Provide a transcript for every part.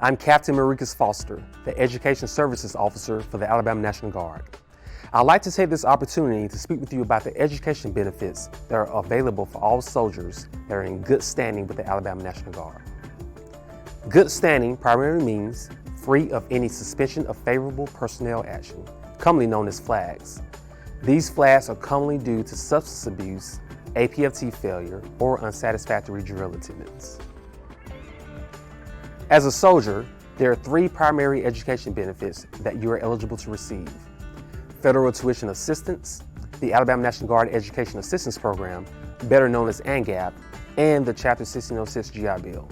I'm Captain Morrecus Foster, the Education Services Officer for the Alabama National Guard. I'd like to take this opportunity to speak with you about the education benefits that are available for all soldiers that are in good standing with the Alabama National Guard. Good standing primarily means free of any suspension of favorable personnel action, commonly known as flags. These flags are commonly due to substance abuse, APFT failure, or unsatisfactory drill attendance. As a soldier, there are three primary education benefits that you are eligible to receive: federal tuition assistance, the Alabama National Guard Education Assistance Program, better known as ANGEAP, and the Chapter 1606 GI Bill.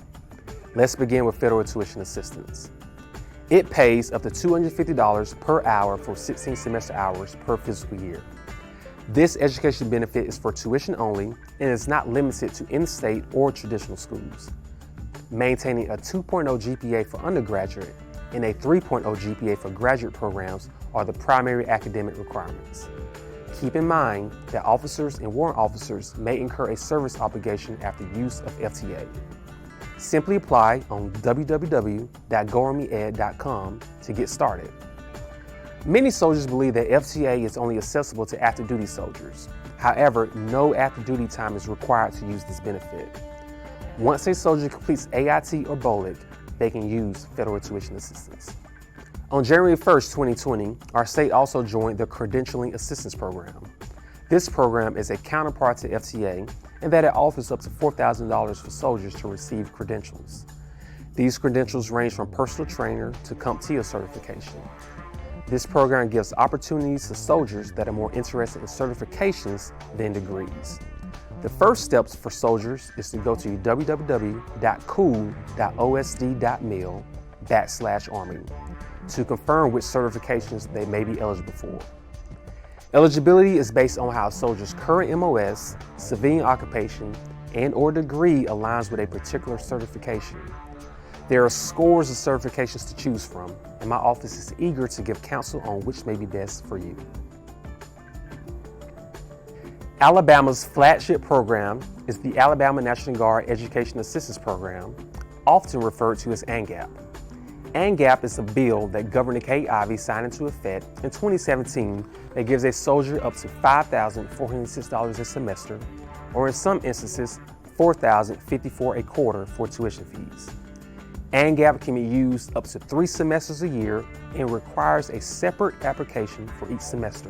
Let's begin with federal tuition assistance. It pays up to $250 per hour for 16 semester hours per fiscal year. This education benefit is for tuition only and is not limited to in-state or traditional schools. Maintaining a 2.0 GPA for undergraduate and a 3.0 GPA for graduate programs are the primary academic requirements. Keep in mind that officers and warrant officers may incur a service obligation after use of FTA. Simply apply on www.goarmyed.com to get started. Many soldiers believe that FTA is only accessible to active duty soldiers. However, no active duty time is required to use this benefit. Once a soldier completes AIT or BOLIC, they can use federal tuition assistance. On January 1st, 2020, our state also joined the Credentialing Assistance Program. This program is a counterpart to FTA in that it offers up to $4,000 for soldiers to receive credentials. These credentials range from personal trainer to CompTIA certification. This program gives opportunities to soldiers that are more interested in certifications than degrees. The first steps for soldiers is to go to www.cool.osd.mil/Army to confirm which certifications they may be eligible for. Eligibility is based on how a soldier's current MOS, civilian occupation, and/or degree aligns with a particular certification. There are scores of certifications to choose from, and my office is eager to give counsel on which may be best for you. Alabama's flagship program is the Alabama National Guard Education Assistance Program, often referred to as ANGEAP. ANGEAP is a bill that Governor Kay Ivey signed into effect in 2017 that gives a soldier up to $5,406 a semester, or in some instances, $4,054 a quarter for tuition fees. ANGEAP can be used up to 3 semesters a year and requires a separate application for each semester.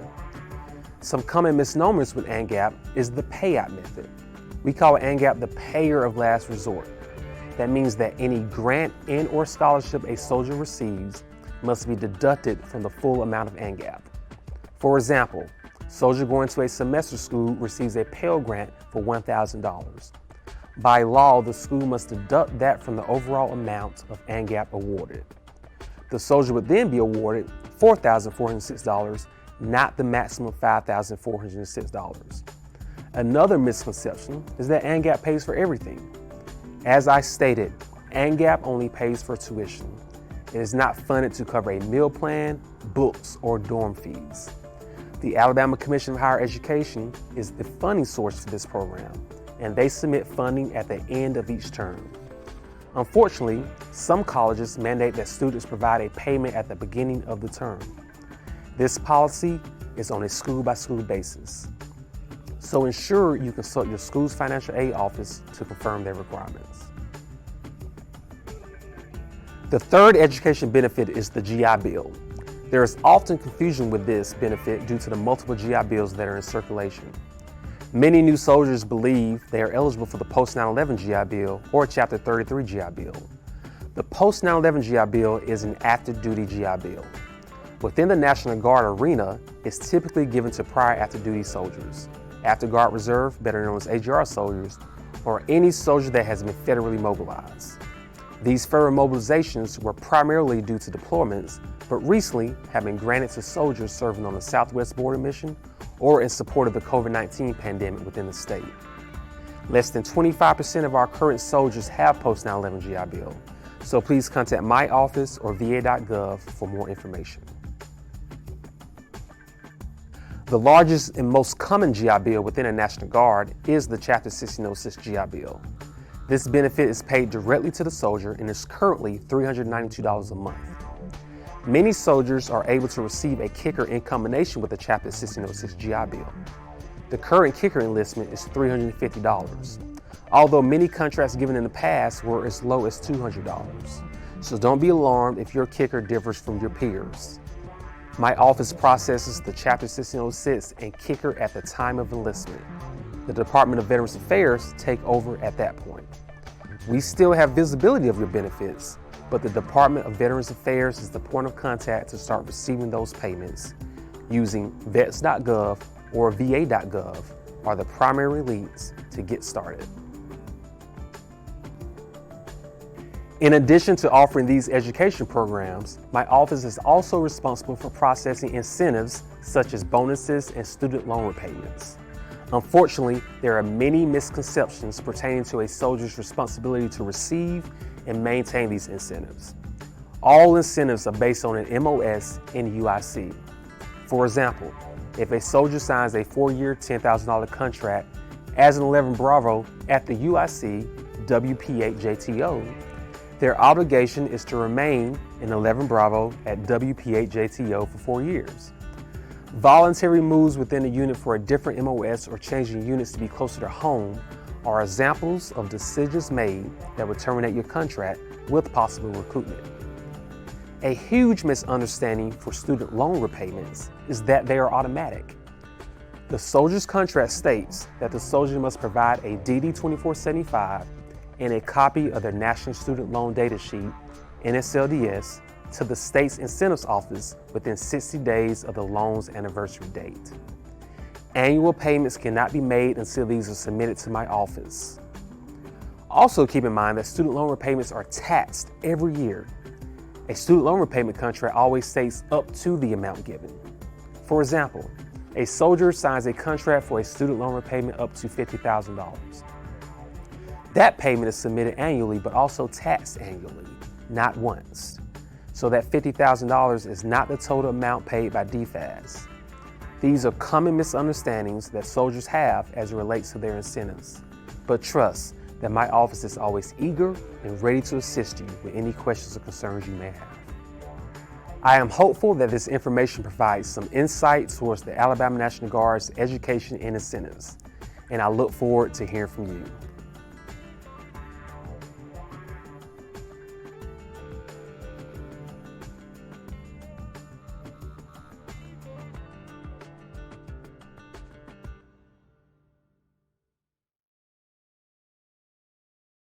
Some common misnomers with ANGEAP is the payout method. We call ANGEAP the payer of last resort. That means that any grant and/or scholarship a soldier receives must be deducted from the full amount of ANGEAP. For example, a soldier going to a semester school receives a Pell Grant for $1,000. By law, the school must deduct that from the overall amount of ANGEAP awarded. The soldier would then be awarded $4,406, not the maximum $5,406. Another misconception is that ANGEAP pays for everything. As I stated, ANGEAP only pays for tuition. It is not funded to cover a meal plan, books, or dorm fees. The Alabama Commission of Higher Education is the funding source for this program, and they submit funding at the end of each term. Unfortunately, some colleges mandate that students provide a payment at the beginning of the term. This policy is on a school-by-school basis, so ensure you consult your school's financial aid office to confirm their requirements. The third education benefit is the GI Bill. There is often confusion with this benefit due to the multiple GI Bills that are in circulation. Many new soldiers believe they are eligible for the Post-9/11 GI Bill or Chapter 33 GI Bill. The Post-9/11 GI Bill is an active duty GI Bill. Within the National Guard arena, it's typically given to prior active duty soldiers, Active Guard Reserve, better known as AGR soldiers, or any soldier that has been federally mobilized. These federal mobilizations were primarily due to deployments, but recently have been granted to soldiers serving on the Southwest Border Mission or in support of the COVID-19 pandemic within the state. Less than 25% of our current soldiers have Post-9/11 GI Bill, so please contact my office or va.gov for more information. The largest and most common GI Bill within the National Guard is the Chapter 1606 GI Bill. This benefit is paid directly to the soldier and is currently $392 a month. Many soldiers are able to receive a kicker in combination with the Chapter 1606 GI Bill. The current kicker enlistment is $350, although many contracts given in the past were as low as $200. So don't be alarmed if your kicker differs from your peers. My office processes the Chapter 1606 and kicker at the time of enlistment. The Department of Veterans Affairs take over at that point. We still have visibility of your benefits, but the Department of Veterans Affairs is the point of contact to start receiving those payments using vets.gov or va.gov are the primary leads to get started. In addition to offering these education programs, my office is also responsible for processing incentives such as bonuses and student loan repayments. Unfortunately, there are many misconceptions pertaining to a soldier's responsibility to receive and maintain these incentives. All incentives are based on an MOS and UIC. For example, if a soldier signs a 4-year, $10,000 contract as an 11 Bravo at the UIC WP8JTO, their obligation is to remain an 11 Bravo at WP8JTO for 4 years. Voluntary moves within the unit for a different MOS or changing units to be closer to home are examples of decisions made that would terminate your contract with possible recoupment. A huge misunderstanding for student loan repayments is that they are automatic. The soldier's contract states that the soldier must provide a DD-2475 and a copy of their National Student Loan Data Sheet, NSLDS, to the state's incentives office within 60 days of the loan's anniversary date. Annual payments cannot be made until these are submitted to my office. Also keep in mind that student loan repayments are taxed every year. A student loan repayment contract always states up to the amount given. For example, a soldier signs a contract for a student loan repayment up to $50,000. That payment is submitted annually but also taxed annually, not once. So that $50,000 is not the total amount paid by DFAS. These are common misunderstandings that soldiers have as it relates to their incentives. But trust that my office is always eager and ready to assist you with any questions or concerns you may have. I am hopeful that this information provides some insight towards the Alabama National Guard's education and incentives, and I look forward to hearing from you.